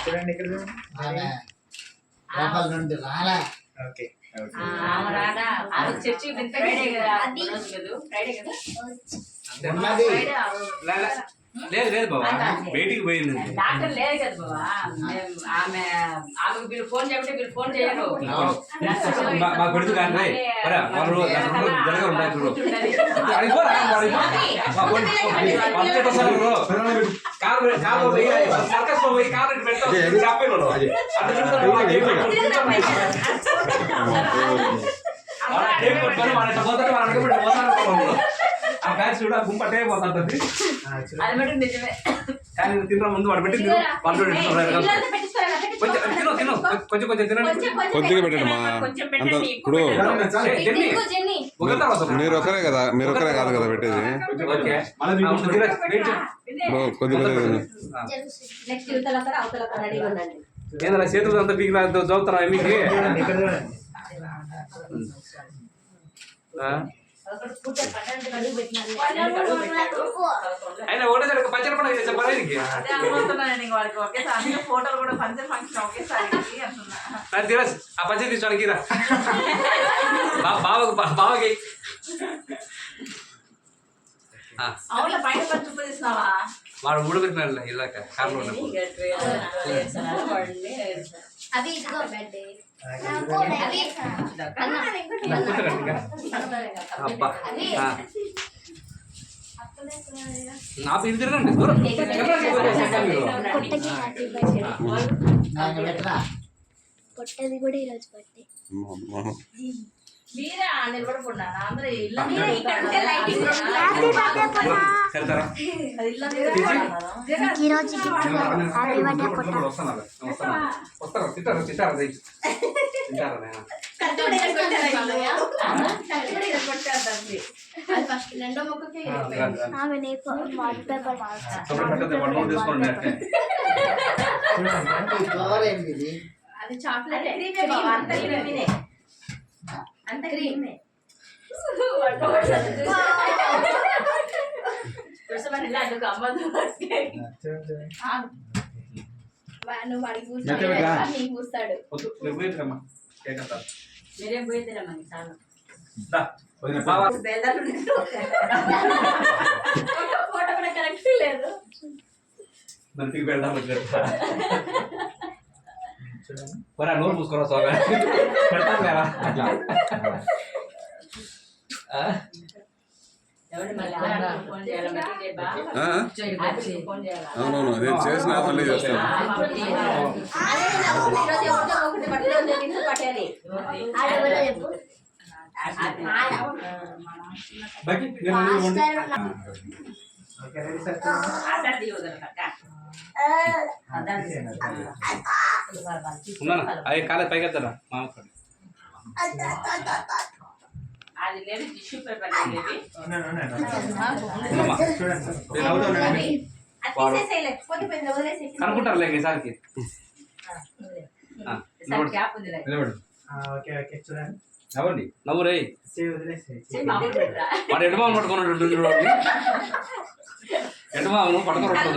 చూడండి ఇక్కడ చూడండి. ఓకే చర్చి ఫ్రైడే కదా లేదు లేదు బాబా బయటికి పోయింది డాక్టర్ లేదు కదా బాబా ఆమెకు మీరు ఫోన్ చేయమంటే మీరు ఫోన్ చేయరు మా కొడుకు కానీ వాళ్ళు జరగ ఉంటాయి చూడు సర్కస్ పోయి కారు పెడతాను ఆ బ్యాచ్ చూడ గుంపటే పోతుంటది కానీ తిన్న ముందు వాడు పెట్టి కొంచెం కొంచెం తినండి కొద్దిగా పెట్టండి మా అంత ఇప్పుడు మీరు ఒకరే కదా మీరు ఒకరే కాదు కదా పెట్టేది కొద్ది ఏదైనా చేతులు అంతా పీకి చదువుతారా మీకు అయినా ఒకటే సరికి పంచర్ పండుగ చేసే పనికి ఫోటోలు కూడా పంచర్ ఫంక్షన్ ఒకేసారి ఆ పంచర్ తీసుకోవడానికి రా బావకి అవును పైన పంచు తీసినావా వాడు ఊడబెట్టినాడు ఇలాక కార్లో అవి ఇదిగో బెడ్ అబ్బా నా పేరు తిరగండి దూరం పొట్టది కూడా ఈరోజు బర్త్డే మీరే నిలబడకుండా అందరూ ఇల్లు ఫస్ట్ రెండో మొక్కకి ఆమె నీకు వాల్ పేపర్ అది చాక్లెట్ అంత క్రీమే కూస్తాడు మీరేం పోయిద్దరమ్మా చాలా ఫోటో కూడా కరెక్ట్ లేదు నన్ను పెడదాం మరి ఆ నోరు మూసుకోరా స్వామి పెడతాను కదా అట్లా అవునవును అదే చేసిన మళ్ళీ చేస్తాను అవి కాలేదు పైకి వెళ్తారా మామ అది లేదు టిష్యూ పేపర్ అనుకుంటారు ఈసారికి నవ్వండి నవ్వు రే వాడు ఎడమామను పట్టుకున్నాడు ఎడమామను పట్టుకున్నాడు